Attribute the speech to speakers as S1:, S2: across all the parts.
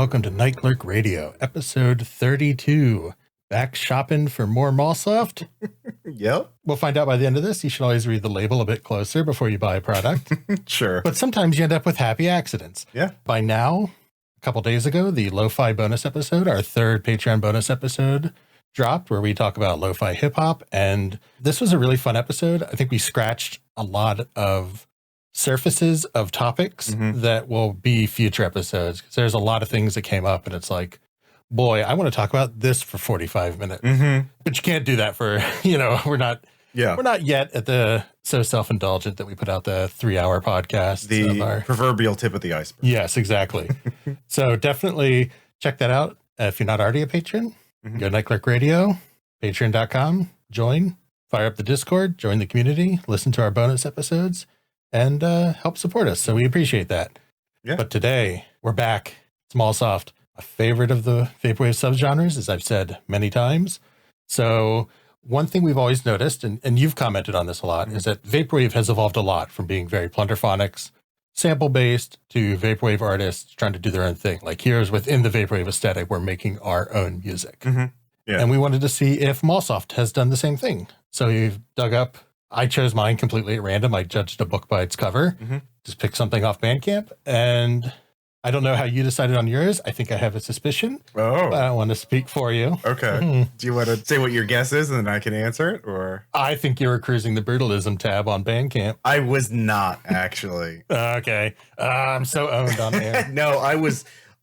S1: welcome to Night Clerk Radio, episode 32. Back shopping for more Mallsoft?
S2: Yep.
S1: We'll find out by the end of this. You should always read the label a bit closer before you buy a product.
S2: Sure.
S1: But sometimes you end up with happy accidents.
S2: Yeah.
S1: By now, a couple days ago, the Lo-Fi bonus episode, our third Patreon bonus episode, dropped where we talk about lo-fi hip-hop. And this was a really fun episode. I think we scratched a lot of surfaces of topics that will be future episodes. Because there's a lot of things that came up and it's like, boy, I want to talk about this for 45 minutes. But you can't do that for, we're not yet at the so self-indulgent that we put out the 3-hour podcast.
S2: The proverbial tip of the iceberg.
S1: Yes, exactly. So definitely check that out. If you're not already a patron, go to Night Clerk Radio, patreon.com, join, fire up the Discord, join the community, listen to our bonus episodes, and help support us. So we appreciate that.
S2: Yeah.
S1: But today, we're back. Mallsoft, a favorite of the vaporwave subgenres, as I've said many times. So one thing we've always noticed, and you've commented on this a lot, is that vaporwave has evolved a lot from being very plunderphonics, sample-based, to vaporwave artists trying to do their own thing. Like here's within the vaporwave aesthetic, we're making our own music.
S2: Yeah.
S1: And we wanted to see if Mallsoft has done the same thing. So you've dug up, I chose mine completely at random. I judged a book by its cover, just picked something off Bandcamp, and I don't know how you decided on yours. I think I have a suspicion.
S2: Oh.
S1: But I don't want to speak for you.
S2: Okay. Do you want to say what your guess is and then I can answer it? Or
S1: I think you were cruising the brutalism tab on Bandcamp.
S2: I was not, actually.
S1: Okay. I'm so owned on there.
S2: No,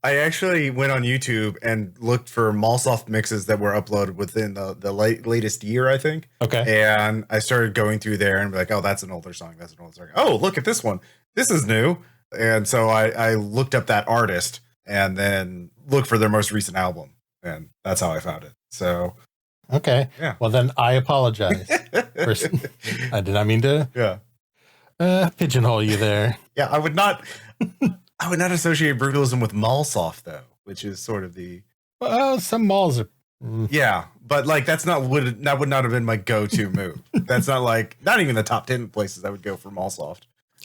S2: I actually went on YouTube and looked for Mallsoft mixes that were uploaded within the latest year, I think.
S1: Okay.
S2: And I started going through there and be like, oh, that's an older song. That's an older song. Oh, look at this one. This is new. And so I looked up that artist and then looked for their most recent album. And that's how I found it. So.
S1: Okay.
S2: Yeah.
S1: Well, then I apologize. I did not mean to pigeonhole you there.
S2: Yeah, I would not associate brutalism with Mallsoft, though, which is sort of the.
S1: Well, some malls are.
S2: Yeah, but like that would not have been my go-to move. That's not even the top 10 places I would go for Mallsoft.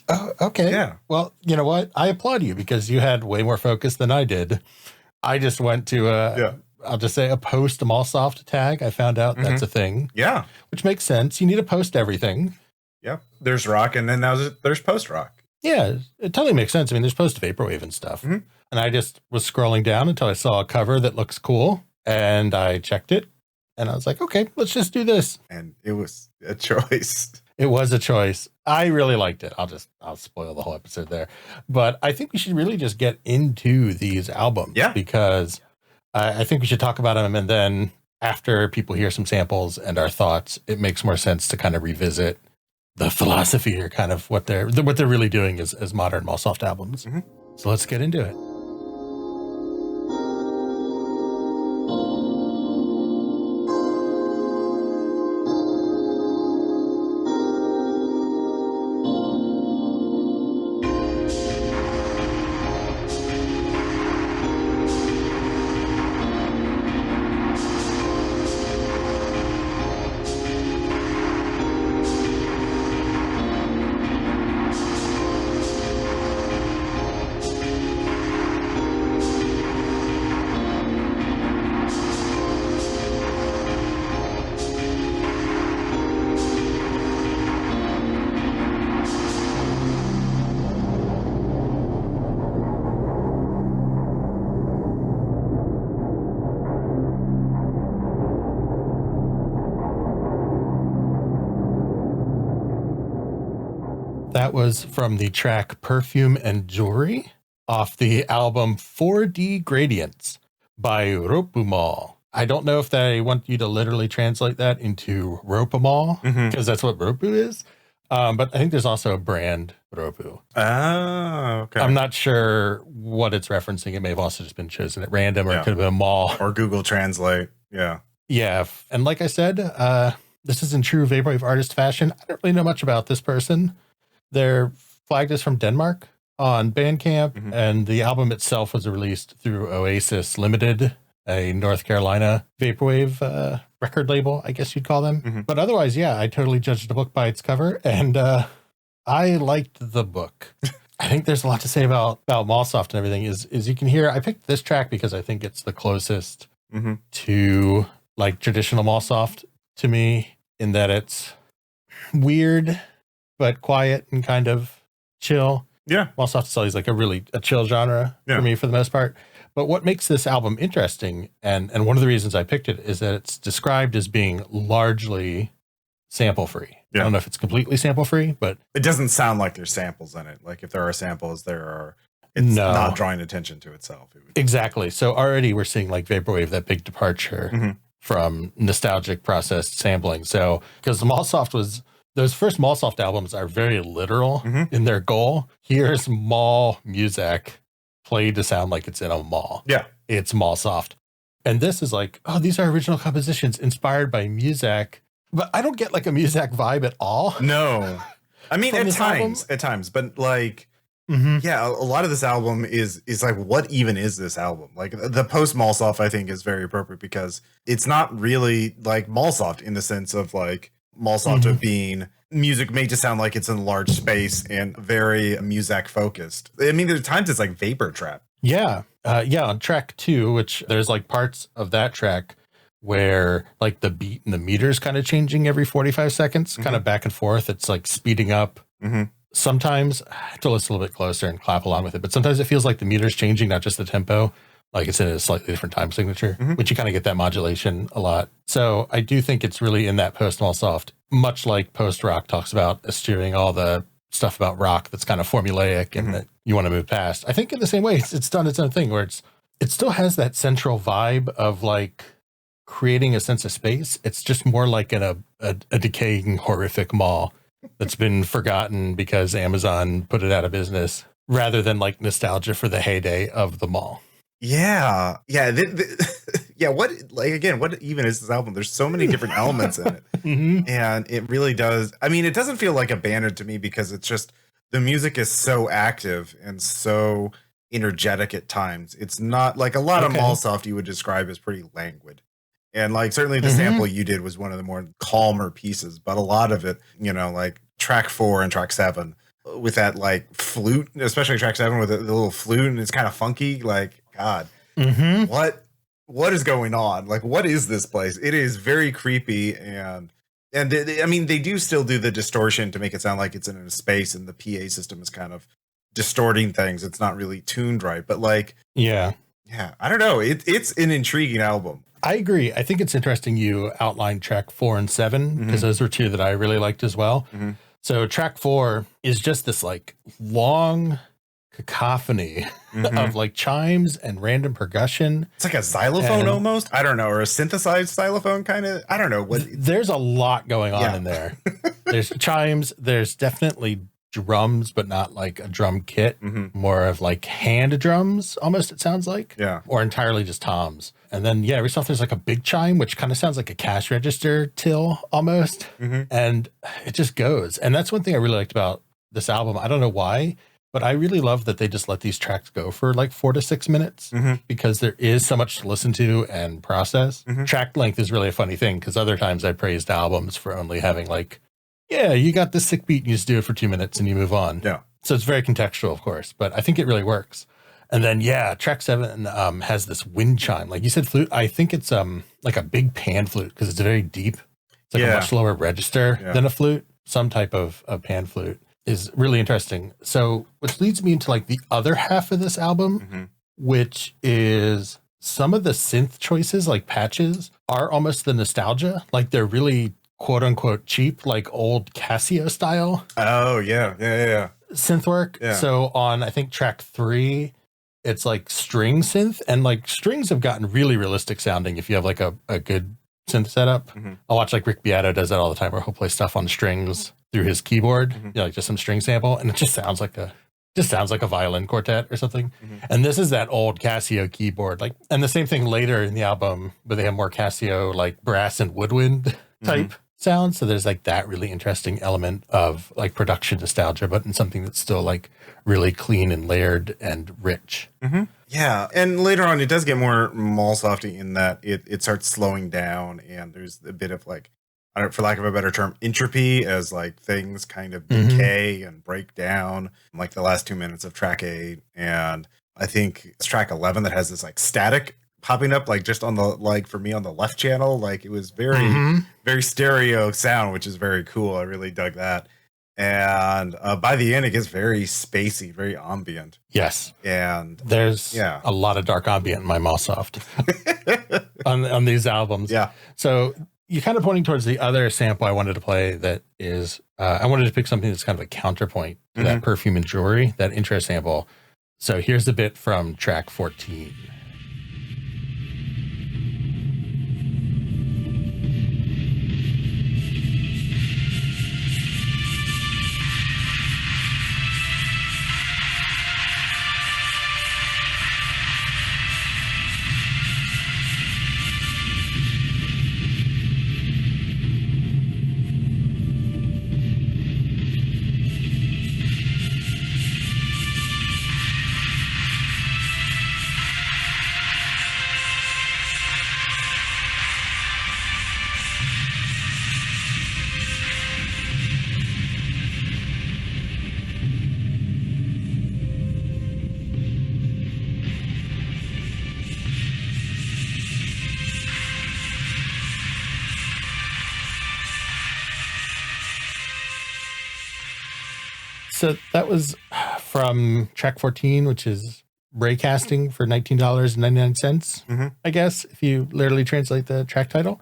S1: Oh, okay.
S2: Yeah.
S1: Well, you know what? I applaud you because you had way more focus than I did. I just went to I'll just say a post-Mallsoft tag. I found out that's a thing.
S2: Yeah.
S1: Which makes sense. You need to post everything.
S2: Yeah. There's rock and then now there's post-rock.
S1: Yeah, it totally makes sense. I mean, there's post-vaporwave and stuff. And I just was scrolling down until I saw a cover that looks cool. And I checked it. And I was like, okay, let's just do this.
S2: And it was a choice.
S1: It was a choice. I really liked it. I'll spoil the whole episode there. But I think we should really just get into these albums.
S2: Yeah.
S1: Because I think we should talk about them. And then after people hear some samples and our thoughts, it makes more sense to kind of revisit the philosophy or kind of what they're really doing as modern Mallsoft albums. So let's get into it. That was from the track Perfume and Jewelry off the album 4D Gradients by Ropumal. I don't know if they want you to literally translate that into Ropumal because that's what Ropu is. But I think there's also a brand Ropu.
S2: Oh, okay.
S1: I'm not sure what it's referencing. It may have also just been chosen at random or it could have been a mall.
S2: Or Google Translate. Yeah.
S1: Yeah. And like I said, this is in true vaporwave artist fashion. I don't really know much about this person. They're flagged as from Denmark on Bandcamp, and the album itself was released through Oasis Limited, a North Carolina vaporwave record label, I guess you'd call them. But otherwise, yeah, I totally judged the book by its cover, and I liked the book. I think there's a lot to say about Mallsoft and everything. Is you can hear. I picked this track because I think it's the closest to like traditional Mallsoft to me, in that it's weird but quiet and kind of chill.
S2: Yeah.
S1: Mallsoft is always like a chill genre for me for the most part. But what makes this album interesting, and one of the reasons I picked it, is that it's described as being largely sample free. Yeah. I don't know if it's completely sample free, but
S2: it doesn't sound like there's samples in it. Like if there are samples, it's not drawing attention to itself.
S1: Exactly. So already we're seeing like Vaporwave, that big departure from nostalgic processed sampling. So because the Mallsoft those first Mallsoft albums are very literal in their goal. Here's mall music played to sound like it's in a mall.
S2: Yeah.
S1: It's Mallsoft. And this is like, oh, these are original compositions inspired by Muzak. But I don't get like a Muzak vibe at all.
S2: No. I mean, at times, but like, yeah, a lot of this album is like, what even is this album? Like the Post-Mallsoft, I think, is very appropriate because it's not really like Mallsoft in the sense of like Mallsoft of being music made to sound like it's in a large space and very Muzak focused. I mean, there's times it's like vapor trap.
S1: Yeah. On track 2, which there's like parts of that track where like the beat and the meter's kind of changing every 45 seconds, kind of back and forth. It's like speeding up. Sometimes I have to listen a little bit closer and clap along with it, but sometimes it feels like the meter's changing, not just the tempo. Like it's in a slightly different time signature, which you kind of get that modulation a lot. So I do think it's really in that Post-Mallsoft, much like post-rock talks about eschewing all the stuff about rock that's kind of formulaic and that you want to move past. I think in the same way, it's done its own thing where it still has that central vibe of like creating a sense of space. It's just more like in a decaying, horrific mall that's been forgotten because Amazon put it out of business, rather than like nostalgia for the heyday of the mall.
S2: Yeah. Yeah. What even is this album? There's so many different elements in it. And it really does. I mean, it doesn't feel like a banner to me because it's just, the music is so active and so energetic at times. It's not like a lot of Mallsoft you would describe as pretty languid. And like, certainly the sample you did was one of the more calmer pieces, but a lot of it, like track 4 and track 7 with that like flute, especially track 7 with the little flute, and it's kind of funky. Like, God, what is going on? Like, what is this place? It is very creepy. And I mean, they do still do the distortion to make it sound like it's in a space, and the PA system is kind of distorting things. It's not really tuned right, but like, yeah, I don't know. It's an intriguing album.
S1: I agree. I think it's interesting you outlined track 4 and 7 because those were 2 that I really liked as well. So track 4 is just this like long cacophony of like chimes and random percussion.
S2: It's like a xylophone almost. I don't know, or a synthesized xylophone kind of. I don't know what.
S1: There's a lot going on in there. There's chimes. There's definitely drums, but not like a drum kit. More of like hand drums, almost. It sounds like, or entirely just toms. And then every so often there's like a big chime, which kind of sounds like a cash register till almost, and it just goes. And that's one thing I really liked about this album. I don't know why, but I really love that they just let these tracks go for like 4 to 6 minutes because there is so much to listen to and process. Track length is really a funny thing because other times I praised albums for only having like, you got this sick beat and you just do it for 2 minutes and you move on. Yeah. So it's very contextual, of course, but I think it really works. And then, track 7 has this wind chime. Like you said, flute. I think it's like a big pan flute because it's very deep. It's like a much lower register than a flute. Some type of pan flute is really interesting. So which leads me into like the other half of this album, which is some of the synth choices, like patches, are almost the nostalgia. Like they're really quote unquote cheap, like old Casio style.
S2: Oh, yeah.
S1: Synth work. Yeah. So on, I think, track 3, it's like string synth, and like strings have gotten really realistic sounding if you have like a good synth setup. I watch like Rick Beato does that all the time, where he'll play stuff on strings through his keyboard, like just some string sample, and it just sounds like a violin quartet or something. And this is that old Casio keyboard, like, and the same thing later in the album, but they have more Casio like brass and woodwind type sound. So there's like that really interesting element of like production nostalgia, but in something that's still like really clean and layered and rich.
S2: Yeah. And later on, it does get more Mallsofty in that it starts slowing down, and there's a bit of like for lack of a better term, entropy, as like things kind of decay and break down, like the last 2 minutes of track 8. And I think it's track 11 that has this like static popping up, like just on the, like for me on the left channel, like it was very, very stereo sound, which is very cool. I really dug that. And by the end, it gets very spacey, very ambient.
S1: Yes.
S2: And
S1: there's a lot of dark ambient in my Mallsoft on these albums.
S2: Yeah.
S1: So you're kind of pointing towards the other sample I wanted to play that is, I wanted to pick something that's kind of a counterpoint to that Perfume and Jewelry, that intro sample. So here's the bit from track 14. So that was from track 14, which is raycasting for $19.99, I guess, if you literally translate the track title.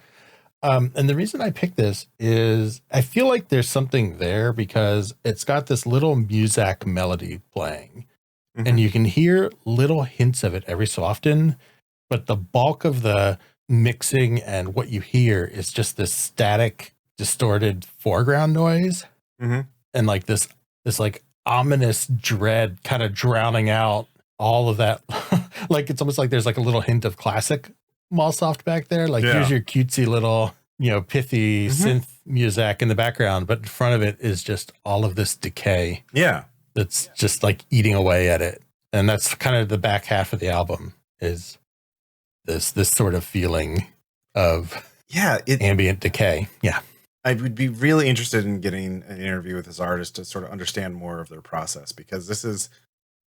S1: And the reason I picked this is I feel like there's something there because it's got this little Muzak melody playing. And you can hear little hints of it every so often, but the bulk of the mixing and what you hear is just this static, distorted foreground noise. And like this like ominous dread kind of drowning out all of that. Like it's almost like there's like a little hint of classic Mallsoft back there. Like here's your cutesy little, pithy synth music in the background, but in front of it is just all of this decay.
S2: Yeah.
S1: That's just like eating away at it. And that's kind of the back half of the album is this sort of feeling of ambient decay. Yeah.
S2: I would be really interested in getting an interview with this artist to sort of understand more of their process, because this is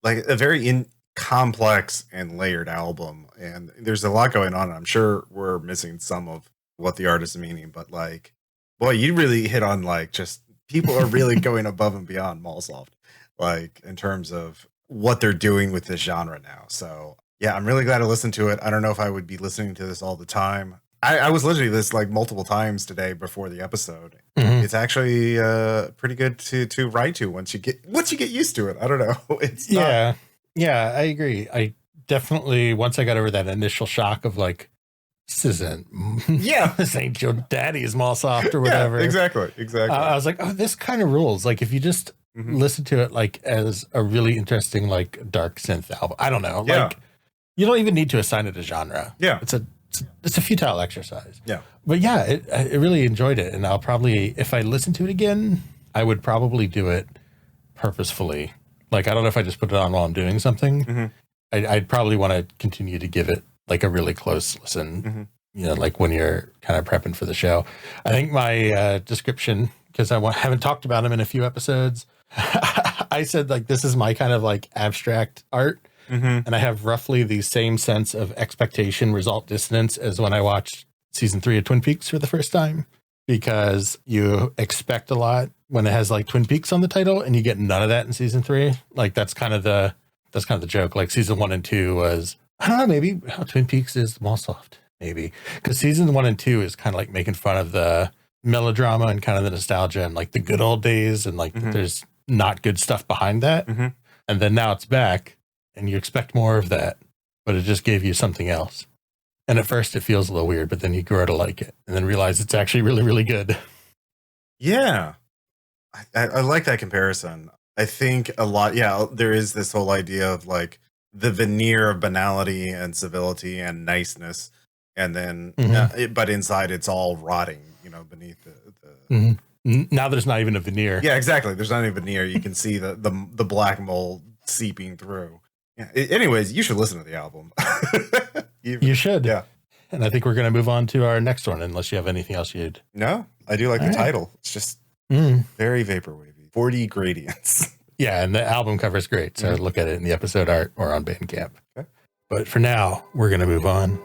S2: like a very complex and layered album. And there's a lot going on. I'm sure we're missing some of what the artist is meaning, but like, boy, you really hit on like just people are really going above and beyond Mallsoft, like in terms of what they're doing with this genre now. So yeah, I'm really glad I listened to it. I don't know if I would be listening to this all the time. I was listening to this like multiple times today before the episode. It's actually pretty good to ride to once you get used to it. I don't know. It's
S1: yeah, I agree. I definitely, once I got over that initial shock of like, this ain't your daddy's Mallsoft or whatever.
S2: Yeah, exactly.
S1: I was like, oh, this kind of rules. Like if you just listen to it like as a really interesting like dark synth album. I don't know. Like you don't even need to assign it a genre.
S2: Yeah,
S1: it's a futile exercise.
S2: Yeah.
S1: But yeah, I really enjoyed it. And I'll probably, if I listen to it again, I would probably do it purposefully. Like, I don't know if I just put it on while I'm doing something. I'd probably want to continue to give it like a really close listen, like when you're kind of prepping for the show. I think my description, because I haven't talked about them in a few episodes, I said like, this is my kind of like abstract art. And I have roughly the same sense of expectation result dissonance as when I watched season 3 of Twin Peaks for the first time, because you expect a lot when it has like Twin Peaks on the title and you get none of that in season 3. Like that's kind of the joke. Like season 1 and 2 was, I don't know, maybe how Twin Peaks is Mallsoft, maybe, because season 1 and 2 is kind of like making fun of the melodrama and kind of the nostalgia and like the good old days. And like, there's not good stuff behind that. And then now it's back. And you expect more of that, but it just gave you something else. And at first it feels a little weird, but then you grow to like it and then realize it's actually really, really good.
S2: Yeah. I like that comparison. I think a lot, there is this whole idea of like the veneer of banality and civility and niceness. And then, but inside it's all rotting, beneath the
S1: Now there's not even a veneer.
S2: Yeah, exactly. There's not even a veneer. You can see the black mold seeping through. Yeah. Anyways, you should listen to the album.
S1: You should.
S2: Yeah.
S1: And I think we're going to move on to our next one, unless you have anything else you'd.
S2: No, I do like
S1: All
S2: the
S1: right.
S2: title. It's just very vaporwavy. 40 gradients.
S1: Yeah, and the album cover is great. So look at it in the episode art or on Bandcamp.
S2: Okay.
S1: But for now, we're going to move on.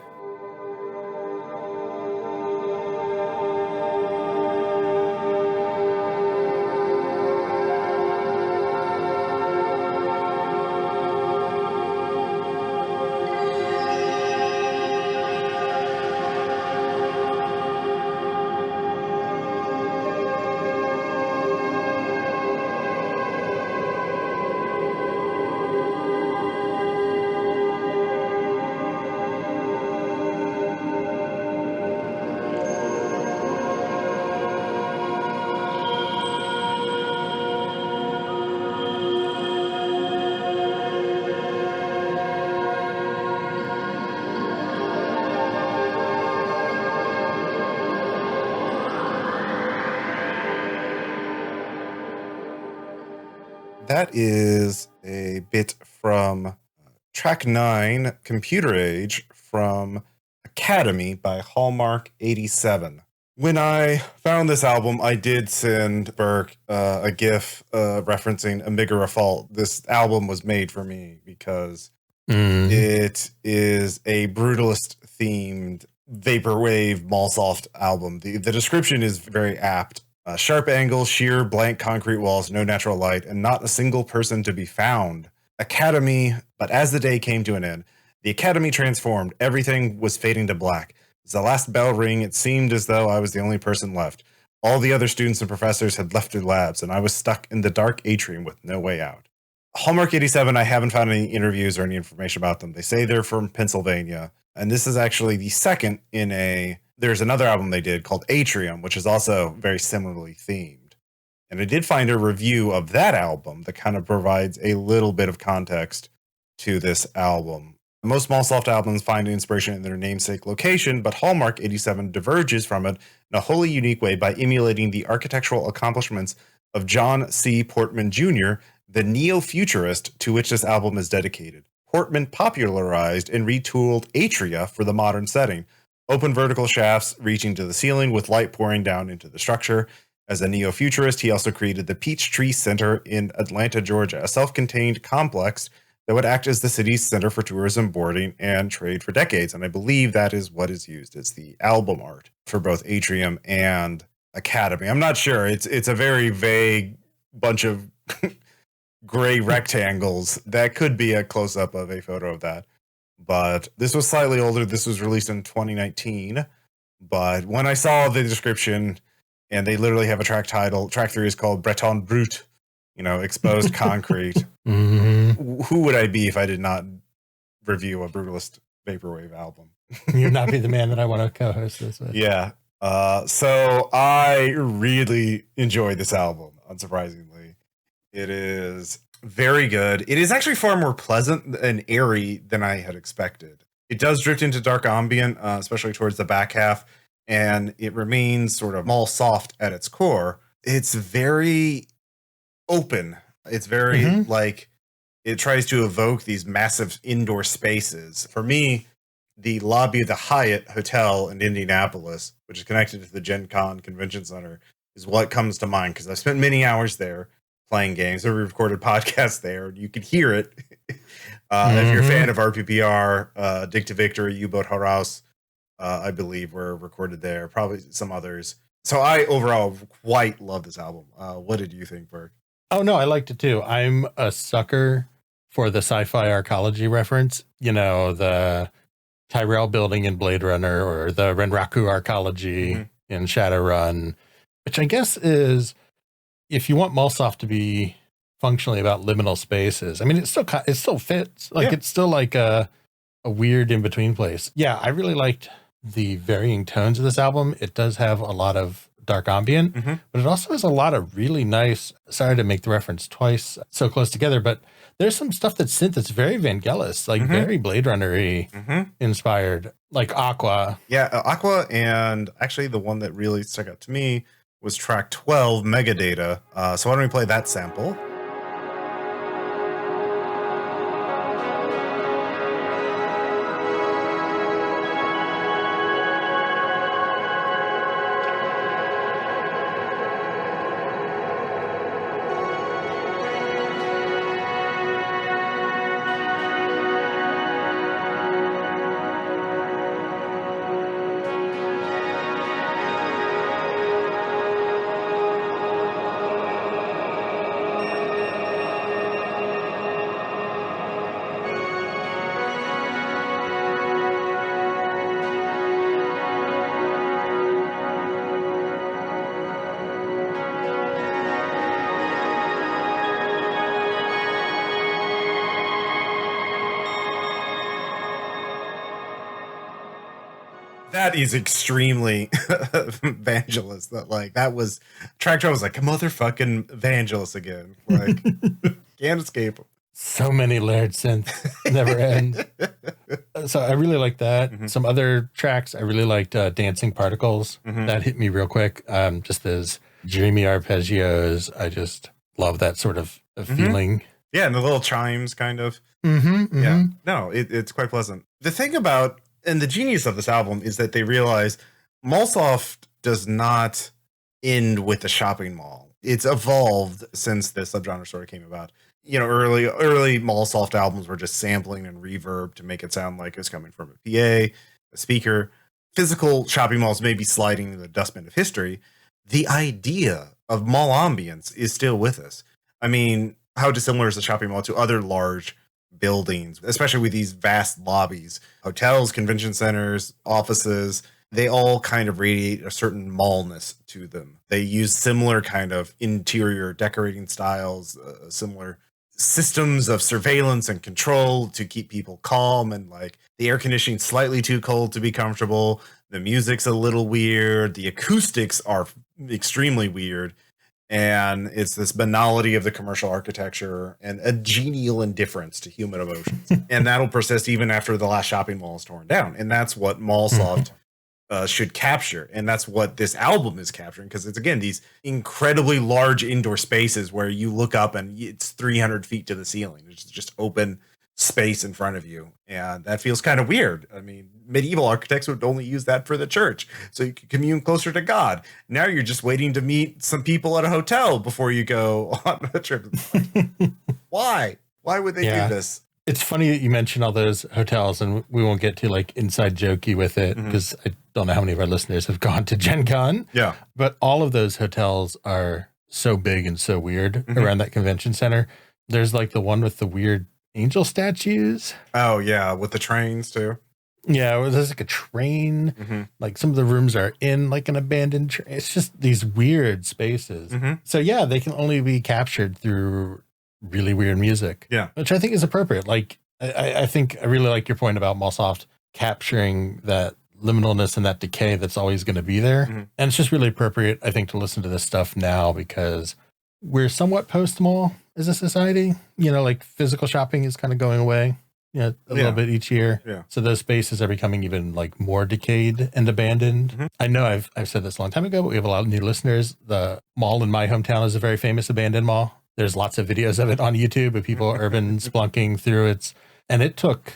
S2: That is a bit from track 9, Computer Age, from Academy by Hallmark 87. When I found this album, I did send Burke a GIF referencing Amiga Fault. This album was made for me because it is a brutalist themed vaporwave Mallsoft album. The description is very apt. Sharp angles, sheer blank concrete walls, no natural light, and not a single person to be found. Academy, but as the day came to an end, the Academy transformed. Everything was fading to black. As the last bell rang, it seemed as though I was the only person left. All the other students and professors had left their labs, and I was stuck in the dark atrium with no way out. Hallmark 87, I haven't found any interviews or any information about them. They say they're from Pennsylvania, and this is actually the second in there's another album they did called Atrium, which is also very similarly themed. And I did find a review of that album that kind of provides a little bit of context to this album. Most Mallsoft albums find inspiration in their namesake location, but Hallmark 87 diverges from it in a wholly unique way by emulating the architectural accomplishments of John C. Portman Jr., the neo-futurist to which this album is dedicated. Portman popularized and retooled atria for the modern setting. Open vertical shafts reaching to the ceiling with light pouring down into the structure. As a neo-futurist, he also created the Peachtree Center in Atlanta, Georgia, a self-contained complex that would act as the city's center for tourism, boarding, and trade for decades. And I believe that is what is used as the album art for both Atrium and Academy. I'm not sure. It's a very vague bunch of gray rectangles. That could be a close-up of a photo of that. But this was slightly older. This was released in 2019. But when I saw the description, and they literally have a track title, track 3 is called Breton Brut, exposed concrete. Who would I be if I did not review a brutalist vaporwave album?
S1: You'd not be the man that I want to co-host this with.
S2: Yeah. So I really enjoyed this album, unsurprisingly. It is very good. It is actually far more pleasant and airy than I had expected. It does drift into dark ambient, especially towards the back half, and it remains sort of Mallsoft at its core. It's very open. It's very it tries to evoke these massive indoor spaces. For me, the lobby of the Hyatt Hotel in Indianapolis, which is connected to the Gen Con Convention Center, is what comes to mind because I've spent many hours there playing games. We recorded podcasts there. You could hear it. If you're a fan of RPPR, Dig to Victory, U-Boat House, I believe were recorded there. Probably some others. So I overall quite love this album. What did you think, Burke?
S1: Oh, no, I liked it too. I'm a sucker for the sci-fi arcology reference. The Tyrell building in Blade Runner or the Renraku arcology in Shadowrun, which I guess is, if you want Mallsoft to be functionally about liminal spaces, I mean, it still fits. It's still like a weird in-between place. Yeah, I really liked the varying tones of this album. It does have a lot of dark ambient, but it also has a lot of really nice, sorry to make the reference twice so close together, but there's some stuff that's synth that's very Vangelis, very Blade Runner-y inspired, like Aqua.
S2: Yeah, Aqua, and actually the one that really stuck out to me was track 12, Megadata. So why don't we play that sample? That is extremely Vangelis. That was track was like a motherfucking Vangelis again. Like can't escape him.
S1: So many layered synths, never end. So I really like that.
S2: Mhm.
S1: Some other tracks I really liked, Dancing Particles.
S2: Mhm.
S1: That hit me real quick. Just those dreamy arpeggios. I just love that sort of feeling.
S2: Yeah, and the little chimes kind of.
S1: Mm-hmm,
S2: Yeah. No, it's quite pleasant. The thing about, and the genius of this album is that they realize Mallsoft does not end with the shopping mall. It's evolved since this subgenre sort of came about. You know, early Mallsoft albums were just sampling and reverb to make it sound like it was coming from a PA, a speaker. Physical shopping malls may be sliding in the dustbin of history. The idea of mall ambience is still with us. I mean, how dissimilar is the shopping mall to other large buildings, especially with these vast lobbies, hotels, convention centers, offices? They all kind of radiate a certain mallness to them. They use similar kind of interior decorating styles, similar systems of surveillance and control to keep people calm, and like the air conditioning slightly too cold to be comfortable. The music's a little weird. The acoustics are extremely weird. And it's this banality of the commercial architecture and a genial indifference to human emotions. And that'll persist even after the last shopping mall is torn down. And that's what Mallsoft should capture. And that's what this album is capturing, because it's, again, these incredibly large indoor spaces where you look up and it's 300 feet to the ceiling. It's just open space in front of you. And that feels kind of weird. I mean, medieval architects would only use that for the church, so you could commune closer to God. Now you're just waiting to meet some people at a hotel before you go on a trip. Why? Why would they do this?
S1: It's funny that you mention all those hotels, and we won't get to like inside jokey with it because I don't know how many of our listeners have gone to Gen Con.
S2: Yeah.
S1: But all of those hotels are so big and so weird around that convention center. There's like the one with the weird angel statues.
S2: Oh, yeah. With the trains, too.
S1: Yeah, there's like a train. Like some of the rooms are in like an abandoned train. It's just these weird spaces. So yeah, they can only be captured through really weird music.
S2: Yeah.
S1: Which I think is appropriate. Like, I think I really like your point about Mallsoft capturing that liminalness and that decay that's always going to be there. And it's just really appropriate, I think, to listen to this stuff now because we're somewhat post-mall as a society. You know, like physical shopping is kind of going away, you know, a little bit each year.
S2: Yeah.
S1: So those spaces are becoming even like more decayed and abandoned. I know I've said this a long time ago, but we have a lot of new listeners. The mall in my hometown is a very famous abandoned mall. There's lots of videos of it on YouTube of people urban splunking through it. And it took,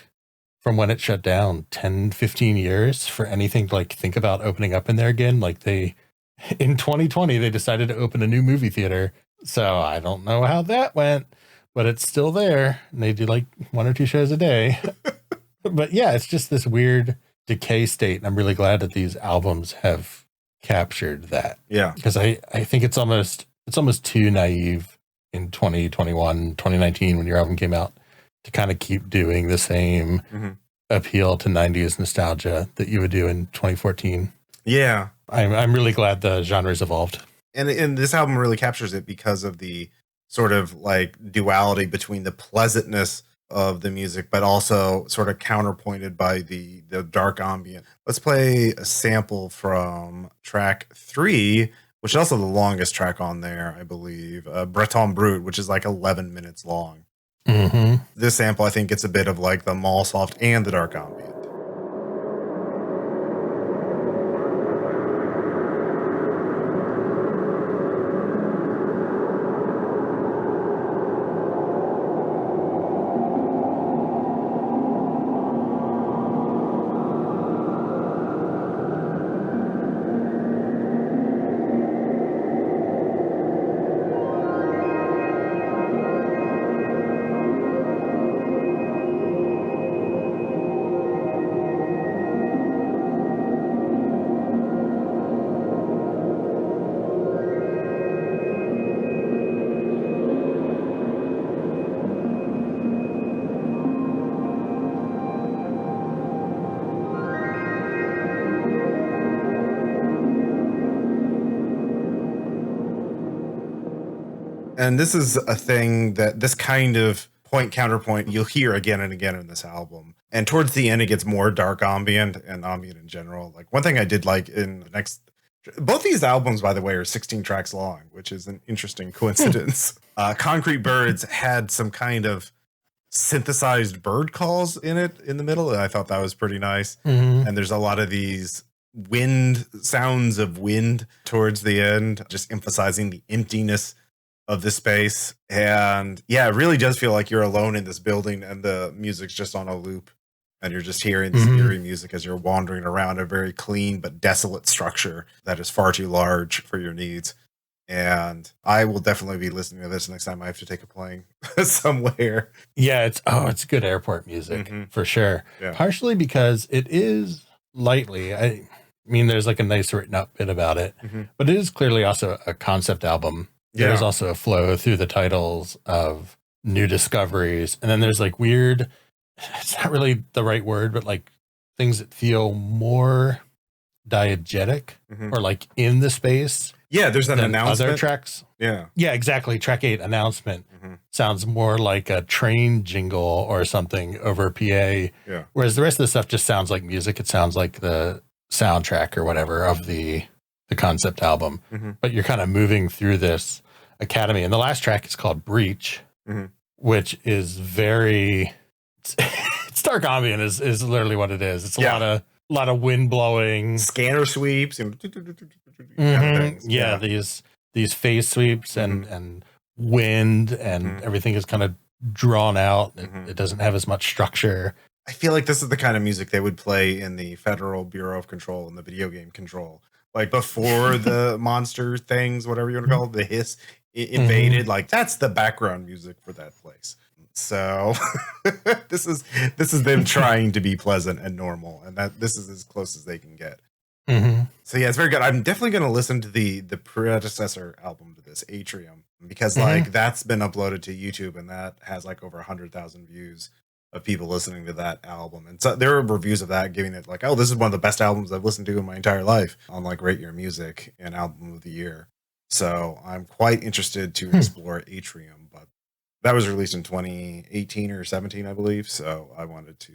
S1: from when it shut down, 10, 15 years for anything to like think about opening up in there again. Like in 2020, they decided to open a new movie theater. So I don't know how that went, but it's still there. And they do like 1 or 2 shows a day. But yeah, it's just this weird decay state. And I'm really glad that these albums have captured that.
S2: Yeah.
S1: Because I think it's almost too naive in 2021, 2019, when your album came out, to kind of keep doing the same appeal to 90s nostalgia that you would do in 2014.
S2: Yeah.
S1: I'm really glad the genre's evolved.
S2: And this album really captures it because of the sort of like duality between the pleasantness of the music, but also sort of counterpointed by the dark ambient. Let's play a sample from track 3, which is also the longest track on there, I believe, Breton Brut, which is like 11 minutes long. This sample, I think, gets a bit of like the Mallsoft and the dark ambient. And this is a thing that this kind of point counterpoint you'll hear again and again in this album. And towards the end, it gets more dark ambient and ambient in general. Like one thing I did like in the next, both these albums, by the way, are 16 tracks long, which is an interesting coincidence. Concrete Birds had some kind of synthesized bird calls in it in the middle, and I thought that was pretty nice. And there's a lot of these wind sounds of wind towards the end, just emphasizing the emptiness of the space. And yeah, it really does feel like you're alone in this building and the music's just on a loop and you're just hearing this eerie music as you're wandering around a very clean but desolate structure that is far too large for your needs. And I will definitely be listening to this next time I have to take a plane somewhere.
S1: Yeah, it's good airport music for sure.
S2: Yeah.
S1: Partially because it is lightly. I mean, there's like a nice written up bit about it, but it is clearly also a concept album. There's also a flow through the titles of new discoveries. And then there's like weird, it's not really the right word, but like things that feel more diegetic or like in the space.
S2: Yeah, there's an announcement.
S1: Other tracks.
S2: Yeah,
S1: exactly. Track 8 announcement sounds more like a train jingle or something over PA.
S2: Yeah.
S1: Whereas the rest of the stuff just sounds like music. It sounds like the soundtrack or whatever of the concept album. But you're kind of moving through this academy. And the last track is called Breach, which is very it's dark ambient is literally what it is. It's a lot of wind blowing,
S2: scanner sweeps and
S1: these phase sweeps and wind and everything is kind of drawn out. It doesn't have as much structure.
S2: I feel like this is the kind of music they would play in the Federal Bureau of Control and the video game Control, like before the monster things, whatever you want to call it, the hiss invaded. Like that's the background music for that place. So this is them trying to be pleasant and normal, and that this is as close as they can get. So yeah, it's very good. I'm definitely going to listen to the predecessor album to this, Atrium, because like that's been uploaded to YouTube and that has like over 100,000 views of people listening to that album. And so there are reviews of that giving it like, oh, this is one of the best albums I've listened to in my entire life on like Rate Your Music and Album of the Year. So I'm quite interested to explore Atrium, but that was released in 2018 or 17, I believe. So I wanted to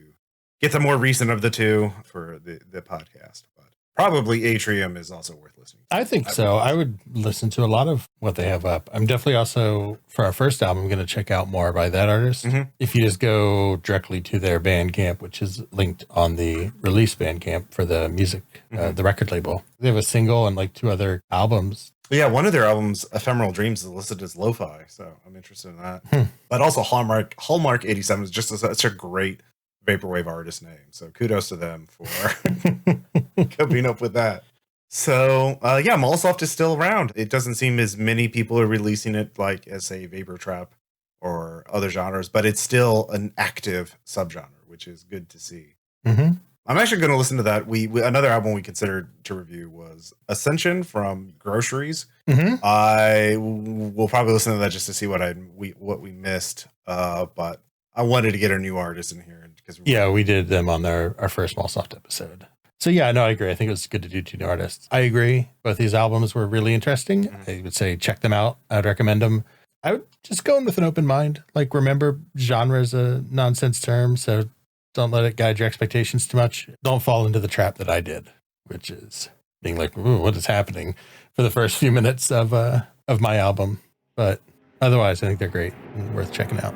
S2: get the more recent of the two for the podcast. But probably Atrium is also worth listening to.
S1: I think so. I would listen to a lot of what they have up. I'm definitely also, for our first album, going to check out more by that artist. If you just go directly to their Bandcamp, which is linked on the release Bandcamp for the music, the record label. They have a single and like 2 other albums.
S2: Yeah, one of their albums, Ephemeral Dreams, is listed as lo-fi, so I'm interested in that. But also Hallmark 87 is just such a great vaporwave artist name, so kudos to them for coming up with that. So yeah, Mallsoft is still around. It doesn't seem as many people are releasing it like as say Vapor Trap or other genres, but it's still an active subgenre, which is good to see. I'm actually going to listen to that. We another album we considered to review was Ascension from Groceries. I will probably listen to that just to see what we missed. But I wanted to get a new artist in here because
S1: we did them on our first Mallsoft episode. So yeah, no, I agree. I think it was good to do 2 new artists. I agree. Both these albums were really interesting. I would say check them out. I'd recommend them. I would just go in with an open mind. Like remember, genre is a nonsense term, so don't let it guide your expectations too much. Don't fall into the trap that I did, which is being like, ooh, what is happening for the first few minutes of my album. But otherwise, I think they're great and worth checking out.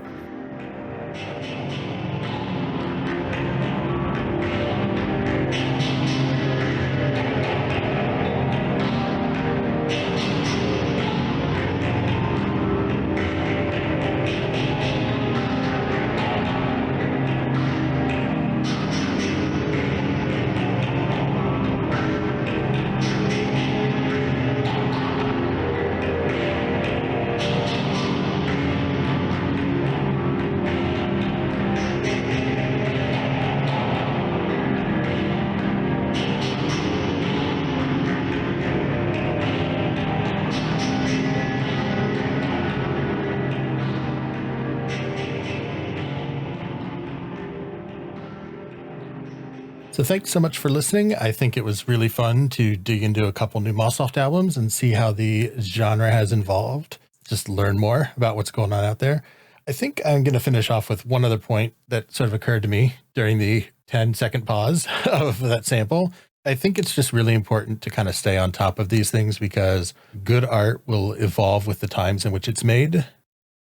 S1: So thanks so much for listening. I think it was really fun to dig into a couple new Mallsoft albums and see how the genre has evolved. Just learn more about what's going on out there. I think I'm going to finish off with one other point that sort of occurred to me during the 10-second pause of that sample. I think it's just really important to kind of stay on top of these things because good art will evolve with the times in which it's made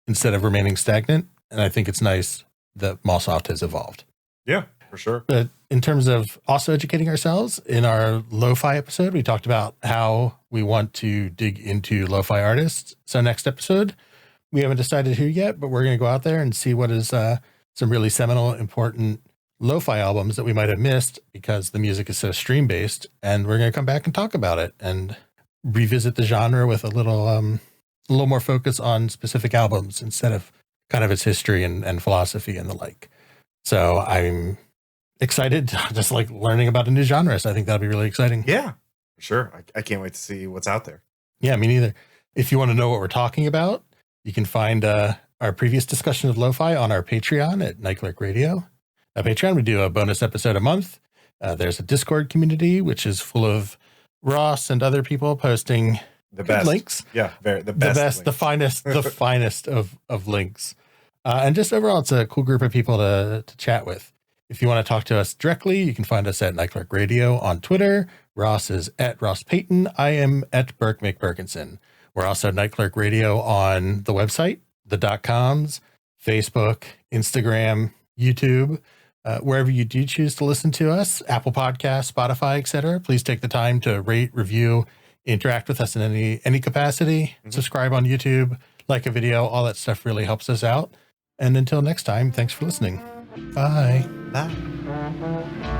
S1: instead of remaining stagnant. And I think it's nice that Mallsoft has evolved.
S2: Yeah, for sure.
S1: But in terms of also educating ourselves, in our lo-fi episode, we talked about how we want to dig into lo-fi artists. So next episode, we haven't decided who yet, but we're going to go out there and see what is some really seminal, important lo-fi albums that we might have missed because the music is so stream-based. And we're going to come back and talk about it and revisit the genre with a little more focus on specific albums instead of kind of its history and philosophy and the like. So I'm excited just like learning about a new genre. So I think that'll be really exciting.
S2: Yeah, for sure. I can't wait to see what's out there.
S1: Yeah, me neither. If you want to know what we're talking about, you can find our previous discussion of lo-fi on our Patreon at Nightclerk Radio. At Patreon, we do a bonus episode a month. There's a Discord community, which is full of Ross and other people posting
S2: the best
S1: links.
S2: Yeah, the best,
S1: the finest, the finest of links. And just overall, it's a cool group of people to chat with. If you want to talk to us directly, you can find us at Nightclerk Radio on Twitter. Ross is at Ross Payton. I am at Burke McPerkinson. We're also Nightclerk Radio on the website, the .coms, Facebook, Instagram, YouTube, wherever you do choose to listen to us, Apple Podcasts, Spotify, etc. Please take the time to rate, review, interact with us in any capacity, subscribe on YouTube, like a video, all that stuff really helps us out. And until next time, thanks for listening. Bye.
S2: Bye.